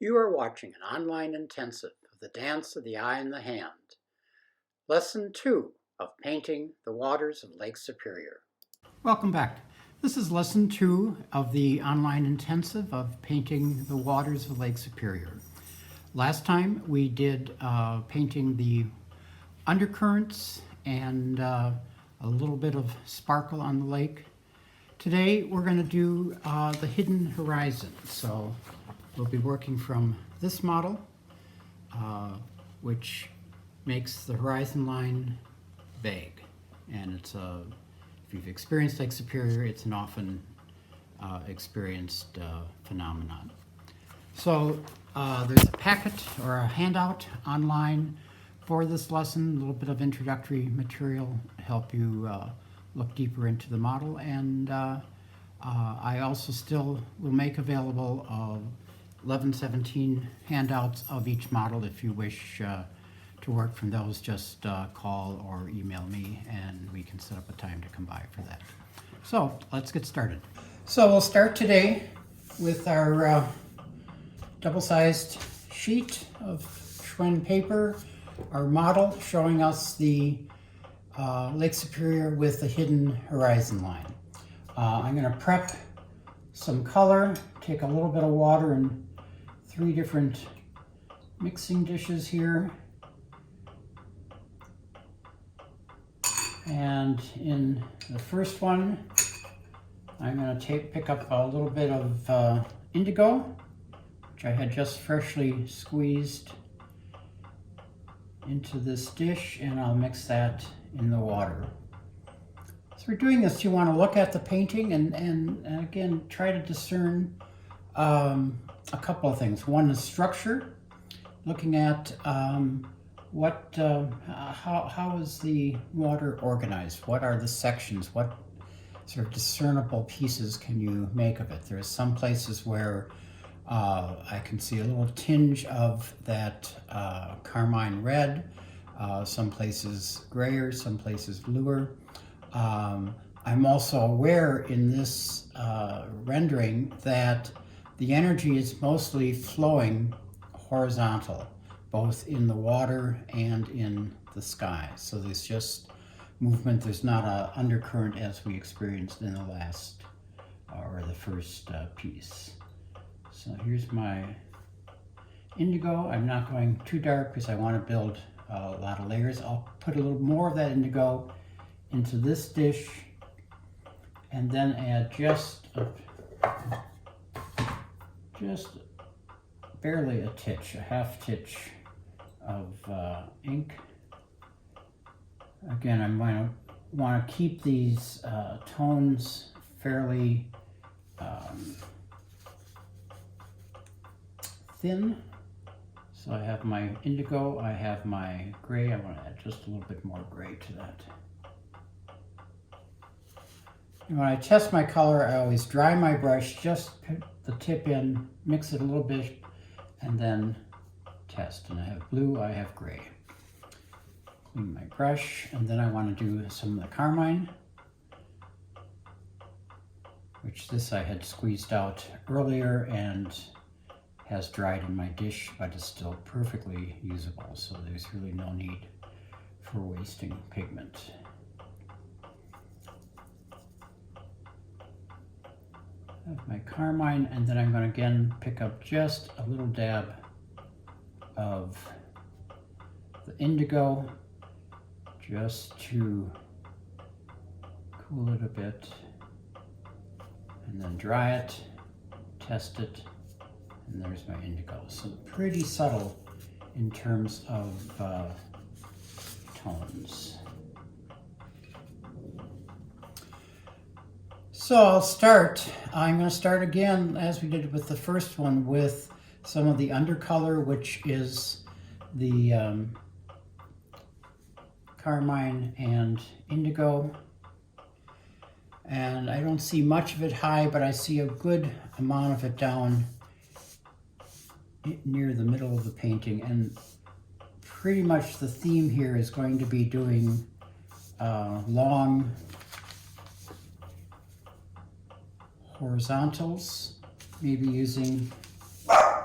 You are watching an online intensive of the Dance of the Eye and the Hand. Lesson 2 of Painting the Waters of Lake Superior. Welcome back. This is Lesson 2 of the online intensive of Painting the Waters of Lake Superior. Last time we did painting the undercurrents and a little bit of sparkle on the lake. Today we're going to do the hidden horizon. So we'll be working from this model, which makes the horizon line vague. And it's if you've experienced Lake Superior, it's an often experienced phenomenon. So there's a packet or a handout online for this lesson, a little bit of introductory material to help you look deeper into the model. And I also still will make available 11-17 handouts of each model. If you wish to work from those, just call or email me and we can set up a time to come by for that. So let's get started. So we'll start today with our double-sized sheet of Schwinn paper, our model showing us the Lake Superior with the hidden horizon line. I'm going to prep some color, take a little bit of water in 3 different mixing dishes here. And in the first one, I'm going to pick up a little bit of indigo, which I had just freshly squeezed into this dish, and I'll mix that in the water. As we're doing this, you want to look at the painting and again try to discern a couple of things. One is structure, looking at how is the water organized? What are the sections? What sort of discernible pieces can you make of it? There's some places where I can see a little tinge of that carmine red, some places grayer, some places bluer. I'm also aware in this rendering that the energy is mostly flowing horizontal, both in the water and in the sky. So there's just movement. There's not an undercurrent as we experienced in the last or the first piece. So here's my indigo. I'm not going too dark because I want to build a lot of layers. I'll put a little more of that indigo into this dish and then add just barely a titch, a half titch of ink. Again, I'm going to want to keep these tones fairly thin. So I have my indigo, I have my gray. I want to add just a little bit more gray to that. And when I test my color, I always dry my brush, just put the tip in, mix it a little bit, and then test. And I have blue, I have gray. Clean my brush, and then I want to do some of the carmine, which this I had squeezed out earlier and has dried in my dish, but is still perfectly usable, so there's really no need for wasting pigment. I have my carmine, and then I'm going to again pick up just a little dab of the indigo just to cool it a bit, and then dry it, test it, and there's my indigo. So pretty subtle in terms of tones. So I'm going to start again, as we did with the first one, with some of the undercolor, which is the carmine and indigo. And I don't see much of it high, but I see a good amount of it down near the middle of the painting. And pretty much the theme here is going to be doing long horizontals, maybe using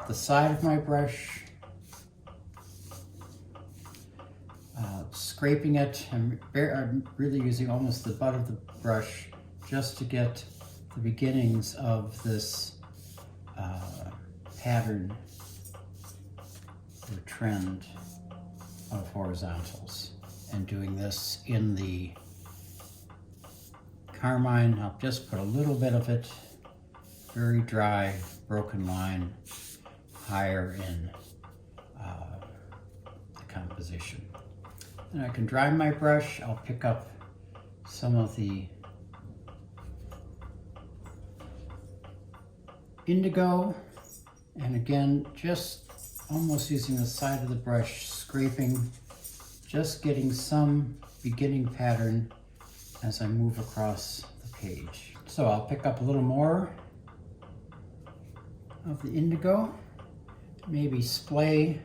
the side of my brush, scraping it. I'm really using almost the butt of the brush just to get the beginnings of this pattern or trend of horizontals, and doing this in the carmine. I'll just put a little bit of it, very dry, broken line, higher in the composition. And I can dry my brush. I'll pick up some of the indigo, and again, just almost using the side of the brush, scraping, just getting some beginning pattern as I move across the page. So I'll pick up a little more of the indigo, maybe splay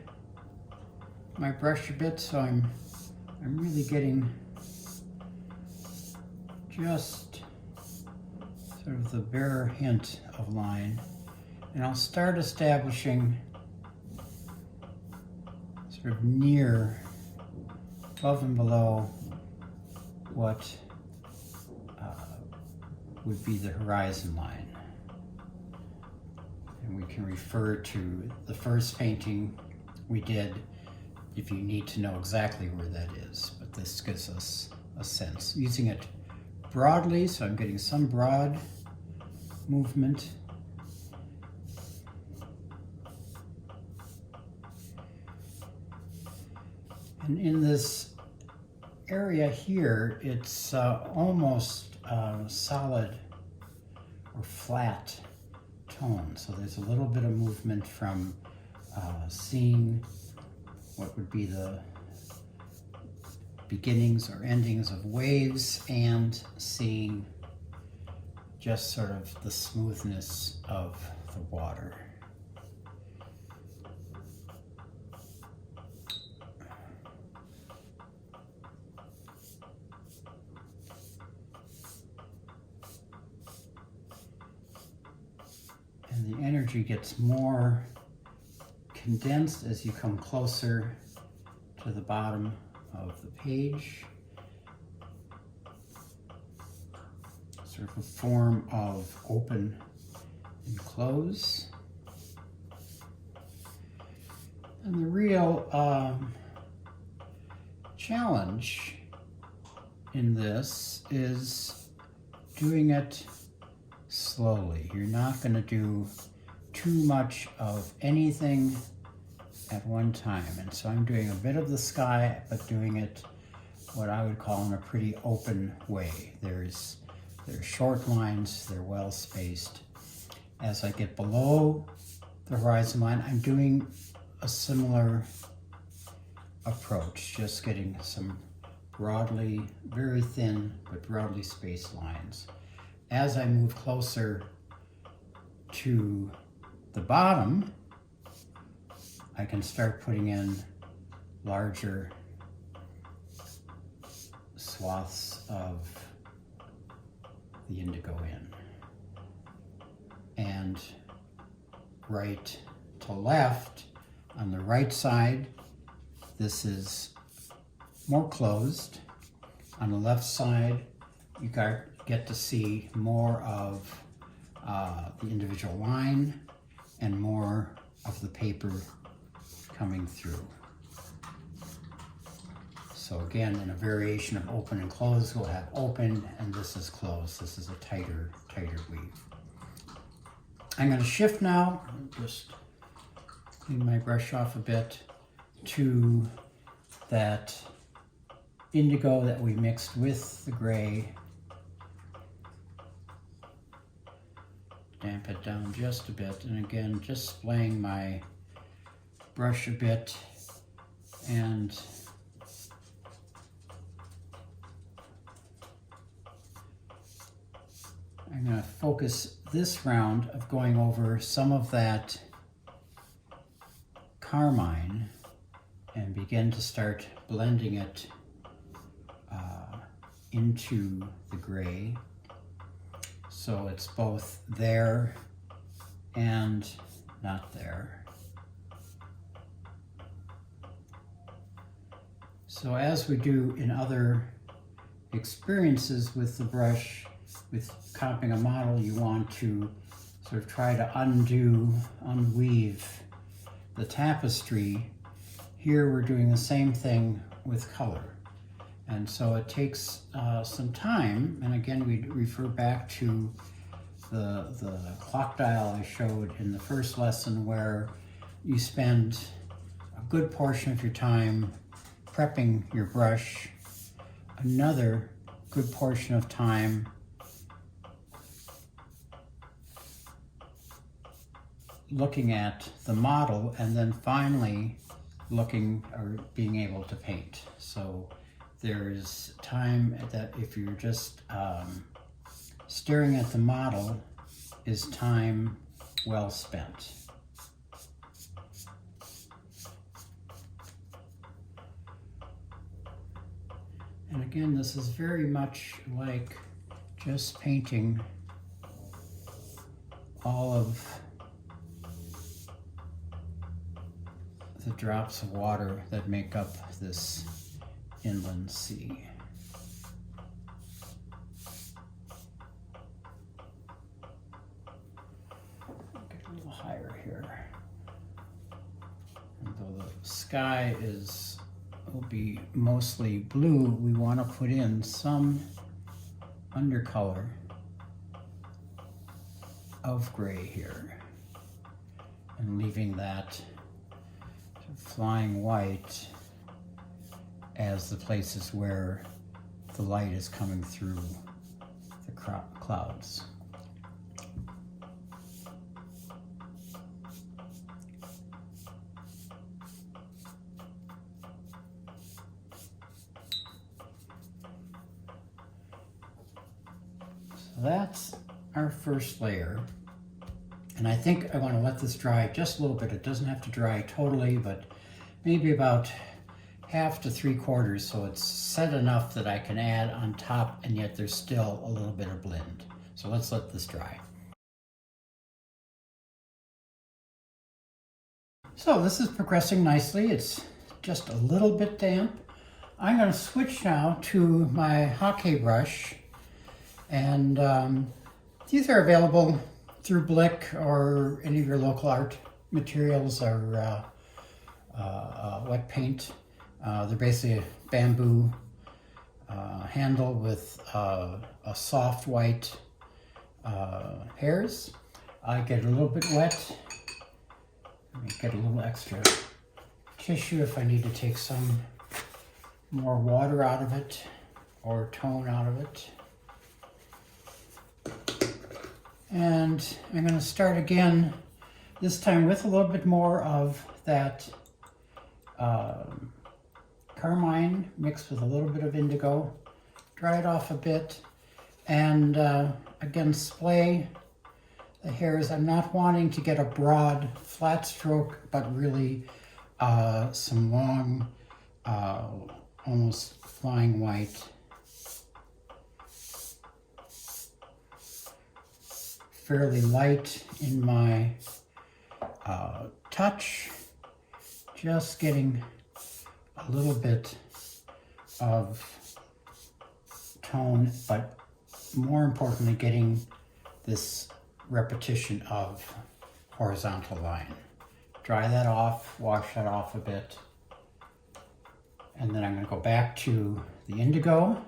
my brush a bit so I'm really getting just sort of the bare hint of line. And I'll start establishing sort of near, above and below what would be the horizon line. And we can refer to the first painting we did if you need to know exactly where that is, but this gives us a sense. Using it broadly, so I'm getting some broad movement. And in this area here, it's almost solid or flat tone. So there's a little bit of movement from seeing what would be the beginnings or endings of waves and seeing just sort of the smoothness of the water. And the energy gets more condensed as you come closer to the bottom of the page. Sort of a form of open and close. And the real challenge in this is doing it slowly. You're not going to do too much of anything at one time. And so I'm doing a bit of the sky, but doing it what I would call in a pretty open way. There's short lines, they're well spaced. As I get below the horizon line, I'm doing a similar approach, just getting some broadly, very thin, but broadly spaced lines. As I move closer to the bottom, I can start putting in larger swaths of the indigo in. And right to left, on the right side, this is more closed. On the left side, you get to see more of the individual line and more of the paper coming through. So again, in a variation of open and closed, we'll have open, and this is closed. This is a tighter weave. I'm going to shift now, just clean my brush off a bit, to that indigo that we mixed with the gray. Damp it down just a bit, and again, just splaying my brush a bit, and I'm going to focus this round of going over some of that carmine and begin to start blending it into the gray. So it's both there and not there. So as we do in other experiences with the brush, with copying a model, you want to sort of try to unweave the tapestry. Here we're doing the same thing with color. And so it takes some time, and again we refer back to the clock dial I showed in the first lesson, where you spend a good portion of your time prepping your brush, another good portion of time looking at the model, and then finally looking or being able to paint. So there's time that if you're just staring at the model is time well spent. And again, this is very much like just painting all of the drops of water that make up this inland sea. Get a little higher here. And though the sky will be mostly blue, we want to put in some undercolor of gray here, and leaving that flying white as the places where the light is coming through the clouds. So that's our first layer. And I think I want to let this dry just a little bit. It doesn't have to dry totally, but maybe about half to 3/4, so it's set enough that I can add on top, and yet there's still a little bit of blend. So let's let this dry. So this is progressing nicely. It's just a little bit damp. I'm going to switch now to my hockey brush, and these are available through Blick or any of your local art materials, or wet paint. They're basically a bamboo handle with a soft white hairs. I get a little bit wet. Let me get a little extra tissue if I need to take some more water out of it or tone out of it. And I'm going to start again, this time with a little bit more of that carmine mixed with a little bit of indigo. Dry it off a bit, and again splay the hairs. I'm not wanting to get a broad flat stroke, but really some long, almost flying white. Fairly light in my touch, just getting a little bit of tone, but more importantly getting this repetition of horizontal line. Dry that off, wash that off a bit, and then I'm going to go back to the indigo.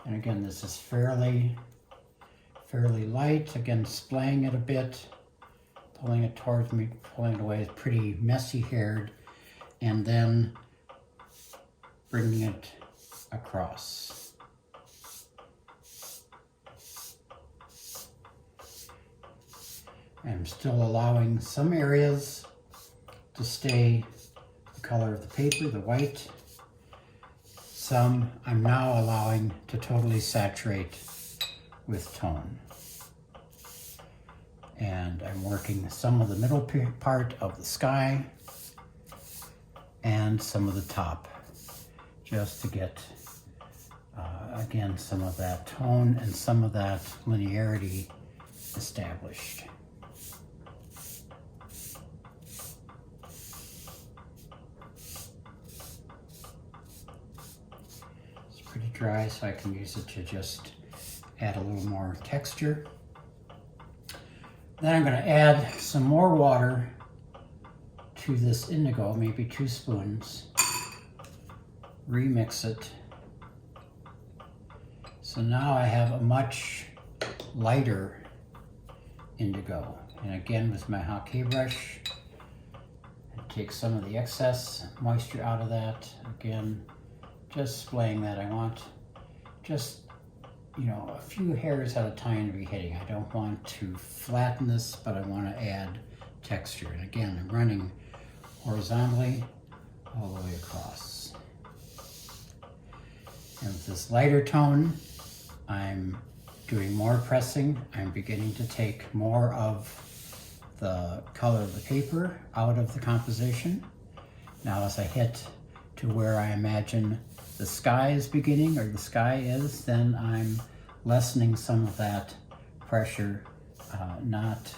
And again, this is fairly light. Again, splaying it a bit, pulling it towards me, pulling it away. It's pretty messy haired, and then bringing it across. I'm still allowing some areas to stay the color of the paper, the white. Some I'm now allowing to totally saturate with tone. And I'm working some of the middle part of the sky and some of the top, just to get, again, some of that tone and some of that linearity established. pretty dry, so I can use it to just add a little more texture. Then I'm going to add some more water to this indigo, maybe 2 spoons. Remix it. So now I have a much lighter indigo. And again, with my Hockey brush, I take some of the excess moisture out of that. Again, just splaying that. I want just, you know, a few hairs at a time to be hitting. I don't want to flatten this, but I want to add texture. And again, I'm running horizontally all the way across. And with this lighter tone, I'm doing more pressing. I'm beginning to take more of the color of the paper out of the composition. Now as I hit to where I imagine the sky is beginning, or the sky is, then I'm lessening some of that pressure, not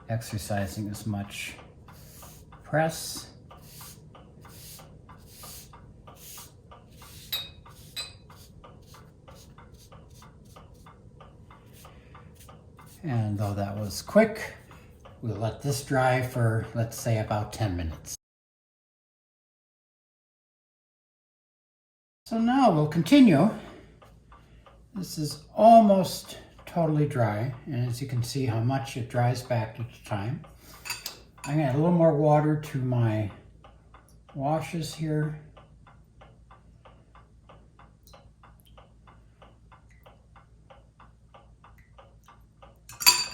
exercising as much press. And though that was quick, we'll let this dry for, let's say, about 10 minutes. So now we'll continue. This is almost totally dry, and as you can see how much it dries back each time. I'm going to add a little more water to my washes here.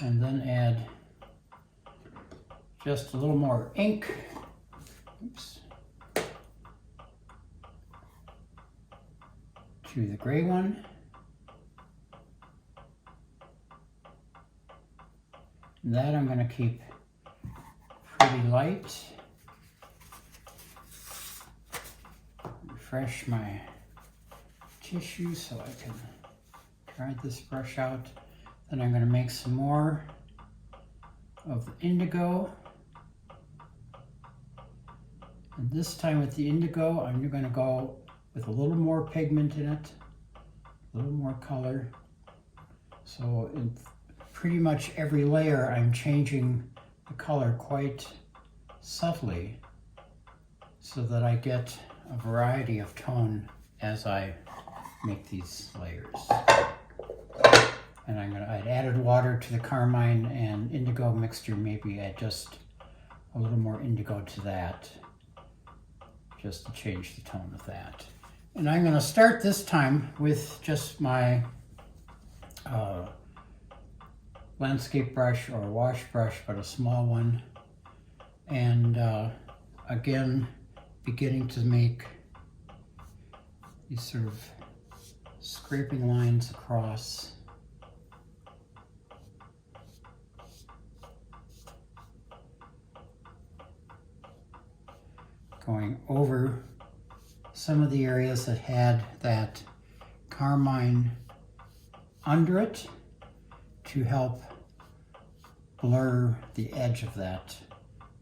And then add just a little more ink. Oops. To the gray one. And that I'm going to keep pretty light. Refresh my tissue so I can dry this brush out. Then I'm going to make some more of the indigo. And this time with the indigo, I'm going to go with a little more pigment in it, a little more color. So in pretty much every layer, I'm changing the color quite subtly so that I get a variety of tone as I make these layers. And I'd added water to the carmine and indigo mixture. Maybe add just a little more indigo to that, just to change the tone of that. And I'm going to start this time with just my landscape brush or wash brush, but a small one. And again, beginning to make these sort of scraping lines across. Going over some of the areas that had that carmine under it to help blur the edge of that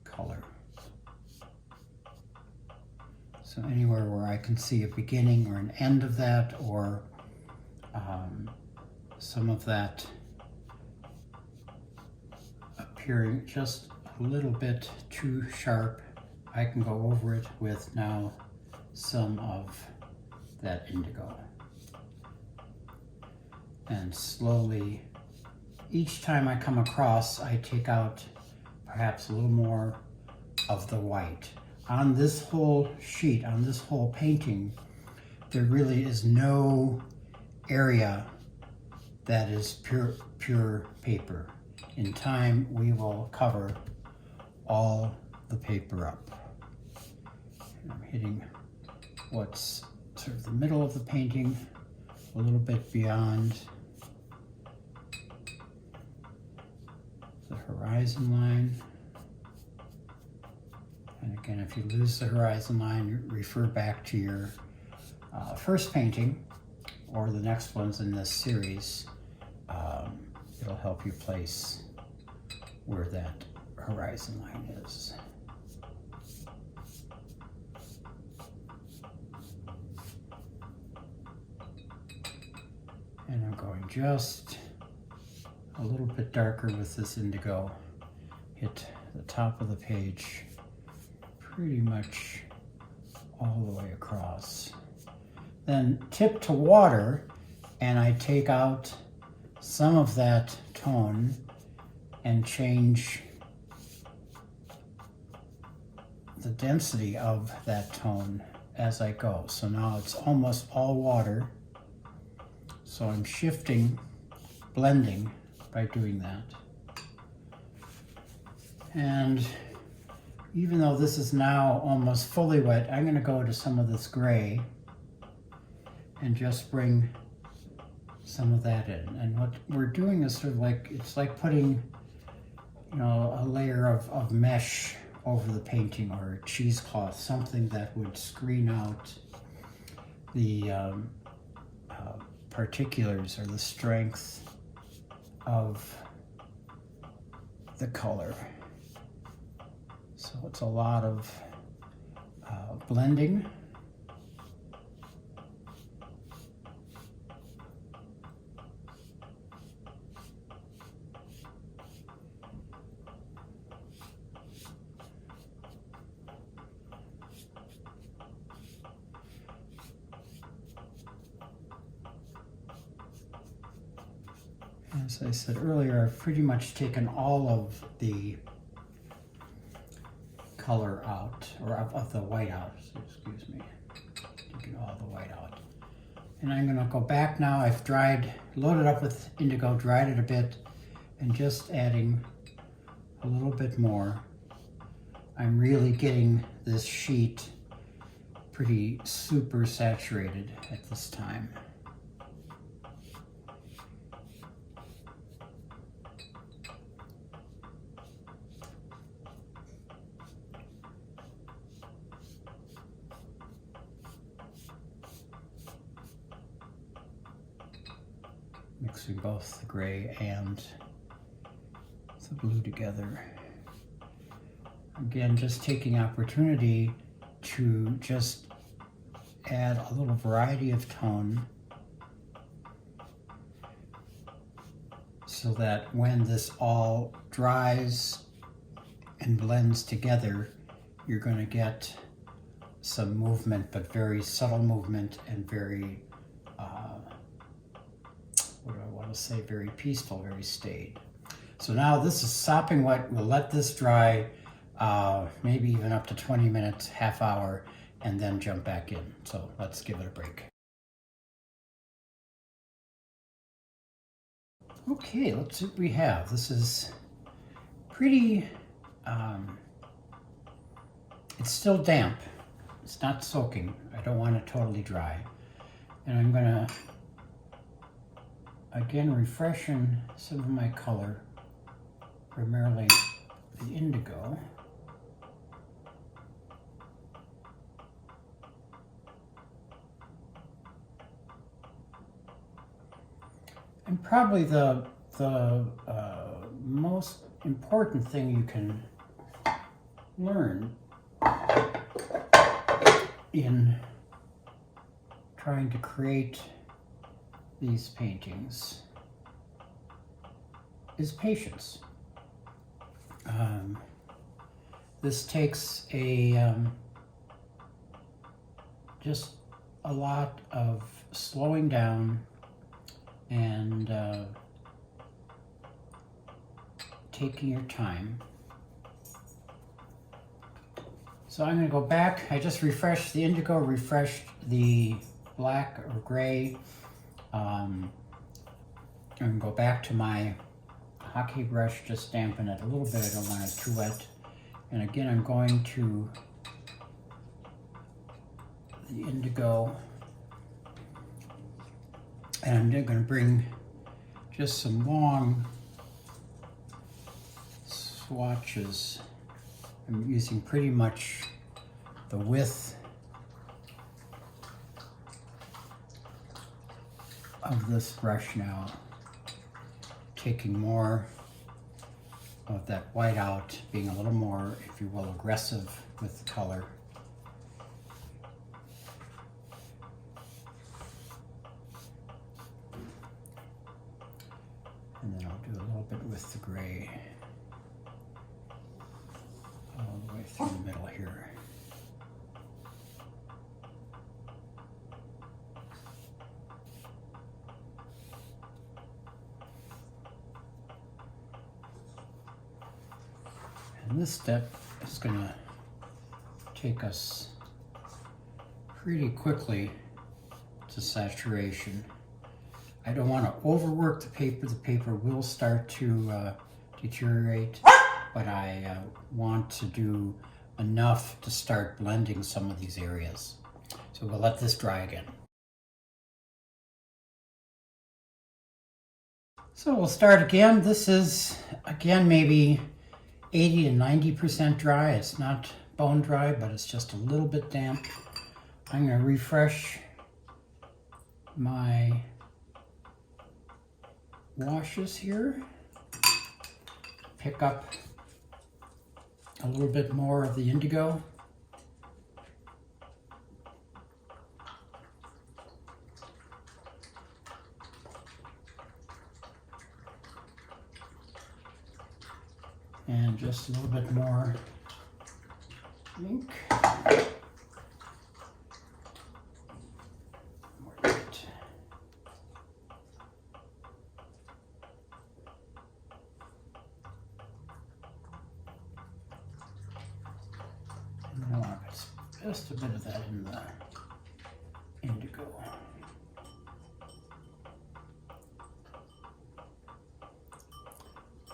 color. So anywhere where I can see a beginning or an end of that, or some of that appearing just a little bit too sharp, I can go over it with now some of that indigo. And slowly, each time I come across, I take out perhaps a little more of the white. On this whole sheet, on this whole painting, there really is no area that is pure paper. In time, we will cover all the paper up. I'm hitting what's sort of the middle of the painting, a little bit beyond the horizon line. And again, if you lose the horizon line, you refer back to your first painting or the next ones in this series. It'll help you place where that horizon line is. just a little bit darker with this indigo. Hit the top of the page pretty much all the way across. Then tip to water, and I take out some of that tone and change the density of that tone as I go. So now it's almost all water. So I'm shifting, blending by doing that. And even though this is now almost fully wet, I'm going to go to some of this gray and just bring some of that in. And what we're doing is sort of like, it's like putting, you know, a layer of mesh over the painting, or a cheesecloth, something that would screen out the particulars or the strength of the color. So it's a lot of blending. As I said earlier, I've pretty much taken all of the color out, or of the white out, excuse me, taking all the white out. And I'm gonna go back now. I've loaded up with indigo, dried it a bit, and just adding a little bit more. I'm really getting this sheet pretty super saturated at this time. Mixing both the gray and the blue together. Again, just taking opportunity to just add a little variety of tone so that when this all dries and blends together, you're going to get some movement, but very subtle movement and very what do I want to say, very peaceful, very staid. So now this is sopping wet. We'll let this dry, maybe even up to 20 minutes, half hour, and then jump back in. So let's give it a break. Okay, let's see what we have. This is pretty, it's still damp. It's not soaking. I don't want it totally dry. And I'm gonna again refreshen some of my color, primarily the indigo. And probably the most important thing you can learn in trying to create these paintings is patience. This takes just a lot of slowing down and taking your time. So I'm going to go back. I just refreshed the indigo, refreshed the black or gray. I'm going to go back to my hockey brush, just dampen it a little bit. I don't want it too wet. And again, I'm going to the indigo, and I'm going to bring just some long swatches. I'm using pretty much the width of this brush now, taking more of that white out, being a little more, if you will, aggressive with the color. And then I'll do a little bit with the gray all the way through the middle here. And this step is going to take us pretty quickly to saturation. I don't want to overwork the paper. The paper will start to deteriorate, but I want to do enough to start blending some of these areas. So we'll let this dry again. So we'll start again. This is, again, maybe 80 to 90% dry. It's not bone dry, but it's just a little bit damp. I'm going to refresh my washes here. Pick up a little bit more of the indigo. And just a little bit more ink. More light. And I want just a bit of that in the indigo.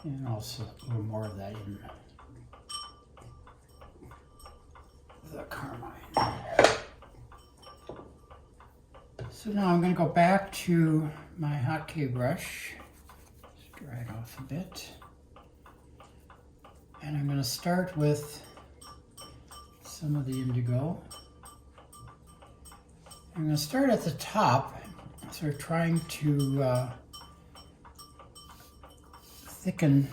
And also a little more of that in the carmine. So now I'm going to go back to my hotkeys brush, just dry it off a bit. And I'm going to start with some of the indigo. I'm going to start at the top, sort of trying to thicken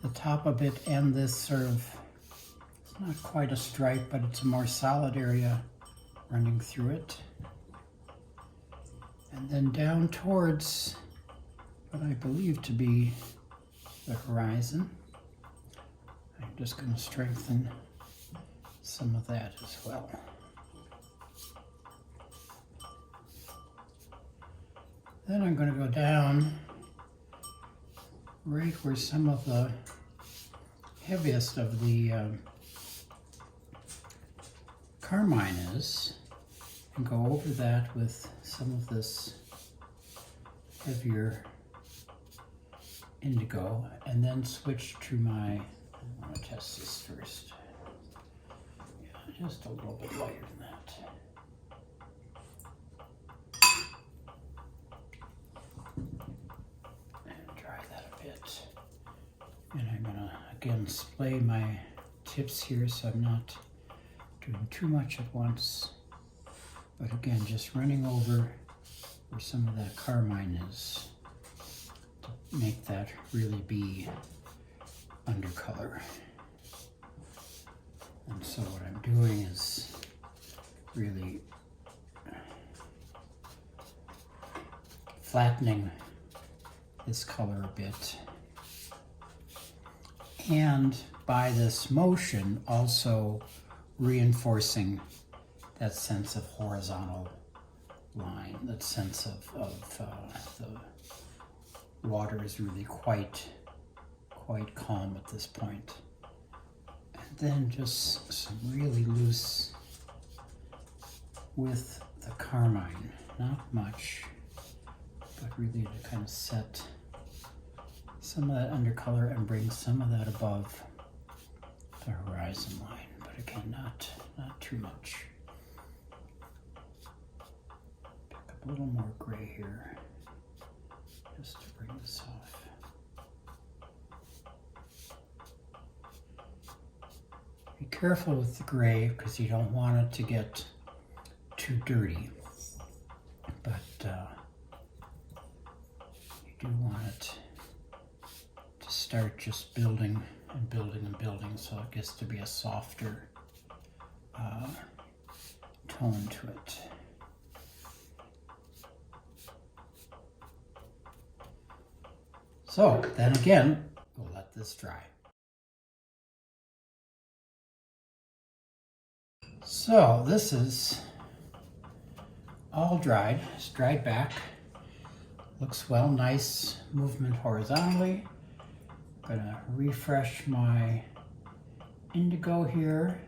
the top a bit, and this sort of, it's not quite a stripe, but it's a more solid area running through it. And then down towards what I believe to be the horizon, I'm just going to strengthen some of that as well. Then I'm going to go down right where some of the heaviest of the carmine is, and go over that with some of this heavier indigo, and then switch to my, I want to test this first. Yeah, just a little bit lighter than that. And I'm going to, again, splay my tips here so I'm not doing too much at once. But again, just running over where some of that carmine is to make that really be undercolor. And so what I'm doing is really flattening this color a bit. And by this motion, also reinforcing that sense of horizontal line, that sense of the water is really quite calm at this point. And then just some really loose with the carmine, not much, but really to kind of set some of that undercolor and bring some of that above the horizon line, but again, not too much. Pick up a little more gray here, just to bring this off. Be careful with the gray because you don't want it to get too dirty, but you do want it to start just building and building and building, so it gets to be a softer tone to it. So then again, we'll let this dry. So this is all dried. It's dried back. Looks well, nice movement horizontally. I'm gonna refresh my indigo here.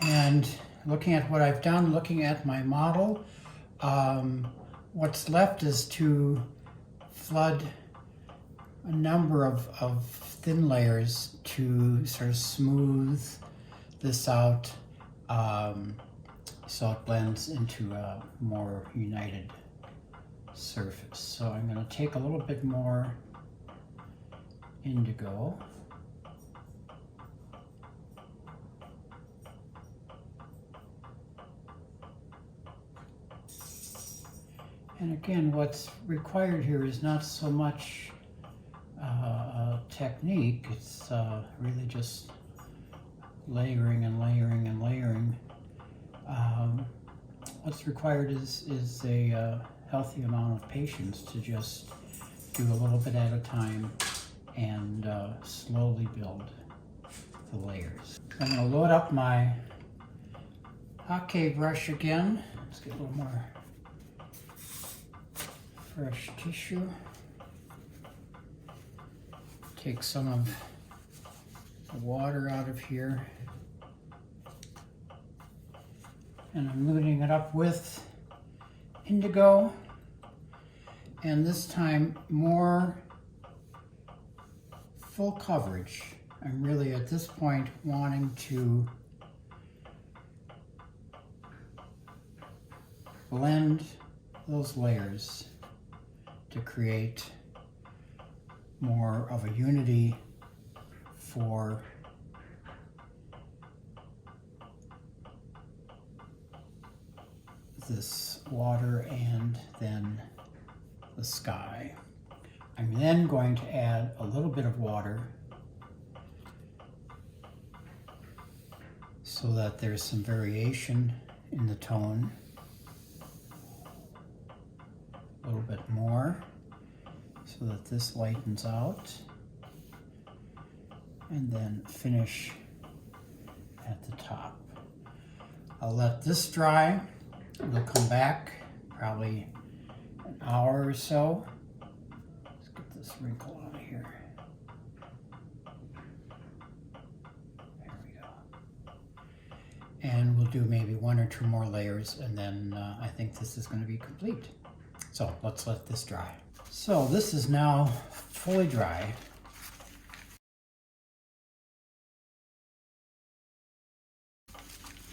And looking at what I've done, looking at my model, what's left is to flood a number of thin layers to sort of smooth this out so it blends into a more united surface. So I'm going to take a little bit more indigo. And again, what's required here is not so much technique, it's really just layering and layering and layering. What's required is a healthy amount of patience to just do a little bit at a time and slowly build the layers. I'm going to load up my hockey brush again. Let's get a little more fresh tissue. Take some of the water out of here. And I'm loading it up with indigo. And this time more full coverage. I'm really at this point wanting to blend those layers to create more of a unity for this water and then the sky. I'm then going to add a little bit of water so that there's some variation in the tone. A little bit more so that this lightens out, and then finish at the top. I'll let this dry. We'll come back probably an hour or so. Let's get this wrinkle out of here. There we go. And we'll do maybe one or two more layers, and then I think this is going to be complete. So let's let this dry. So this is now fully dry.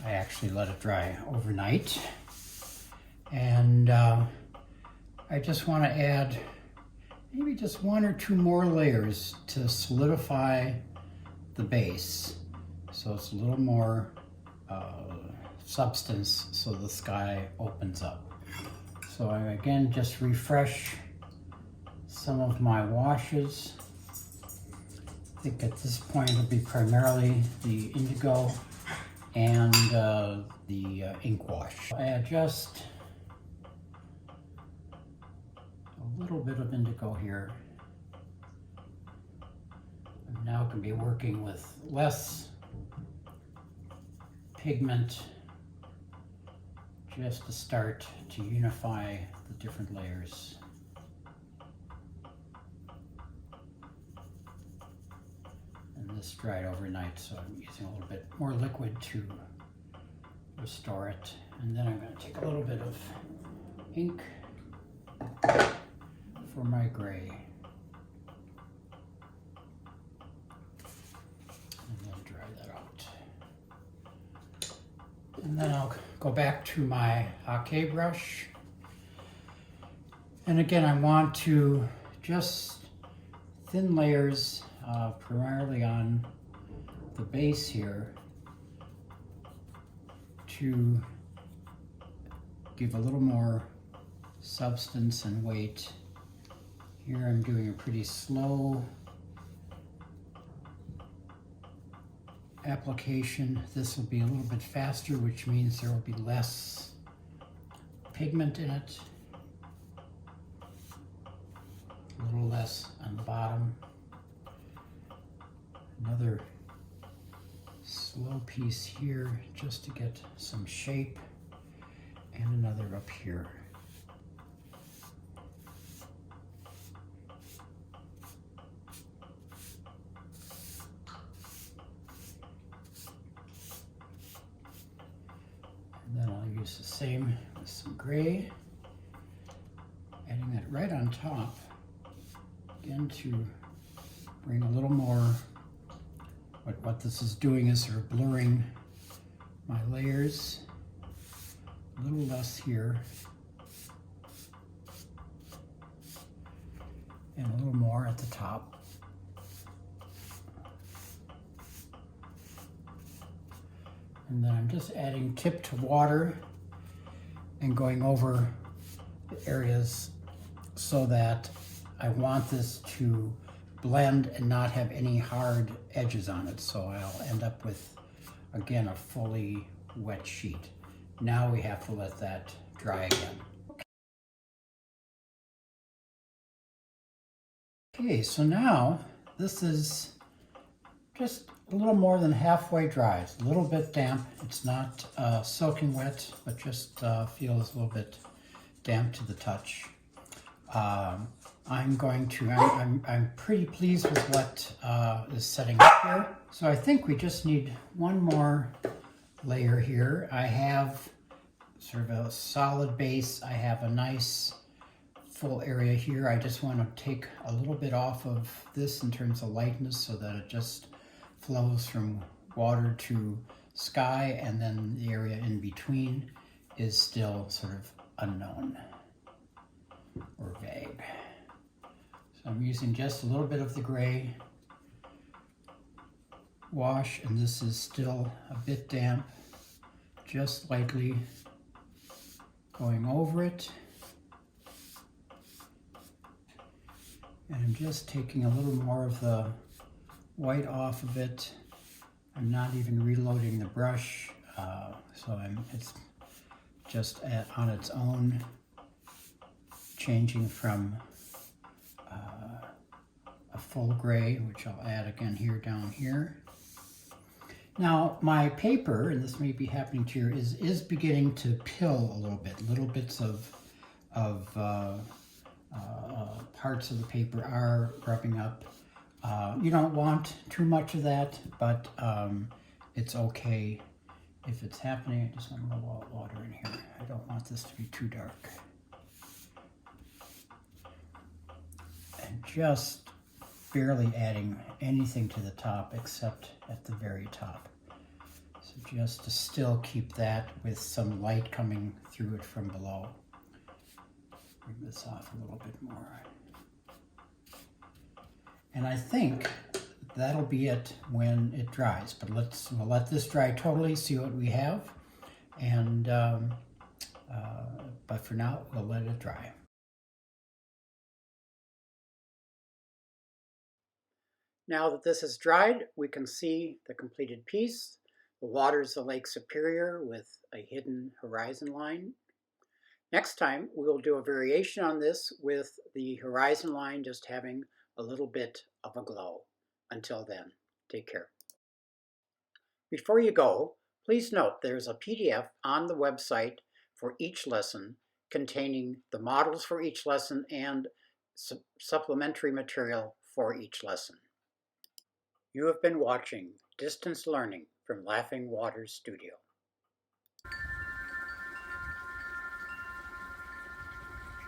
I actually let it dry overnight. And I just want to add maybe just one or two more layers to solidify the base. So it's a little more substance so the sky opens up. So I again just refresh some of my washes. I think at this point it'll be primarily the indigo and the ink wash. I add just a little bit of indigo here. I'm now going to be working with less pigment just to start to unify the different layers. And this dried overnight, so I'm using a little bit more liquid to restore it. And then I'm going to take a little bit of ink for my gray. And then dry that out. And then I'll go back to my hockey brush. And again, I want to just thin layers primarily on the base here to give a little more substance and weight. Here I'm doing a pretty slow application. This will be a little bit faster, which means there will be less pigment in it. A little less on another slow piece here just to get some shape, and another up here. And then I'll use the same with some gray, adding that right on top, again to bring a little more. What this is doing is sort of blurring my layers, a little less here, and a little more at the top. And then I'm just adding tipped water and going over the areas so that I want this to blend and not have any hard edges on it. So I'll end up with, again, a fully wet sheet. Now we have to let that dry again. Okay, so now this is just a little more than halfway dry. It's a little bit damp. It's not soaking wet, but just feels a little bit damp to the touch. I'm pretty pleased with what is setting up here. So I think we just need one more layer here. I have sort of a solid base. I have a nice full area here. I just want to take a little bit off of this in terms of lightness so that it just flows from water to sky, and then the area in between is still sort of unknown or vague. So I'm using just a little bit of the gray wash, and this is still a bit damp, just lightly going over it. And I'm just taking a little more of the white off of it. I'm not even reloading the brush, so it's just on its own, changing from a full gray, which I'll add again here down here. Now my paper, and this may be happening to you, is beginning to pill a little bit. Little bits of parts of the paper are rubbing up. You don't want too much of that, but it's okay if it's happening. I just want a little water in here. I don't want this to be too dark. And just barely adding anything to the top except at the very top. So just to still keep that with some light coming through it from below. Bring this off a little bit more. And I think that'll be it when it dries. But we'll let this dry totally, see what we have. And but for now, we'll let it dry. Now that this is dried, we can see the completed piece. The waters of Lake Superior with a hidden horizon line. Next time, we will do a variation on this with the horizon line just having a little bit of a glow. Until then, take care. Before you go, please note there's a PDF on the website for each lesson containing the models for each lesson and supplementary material for each lesson. You have been watching Distance Learning from Laughing Waters Studio.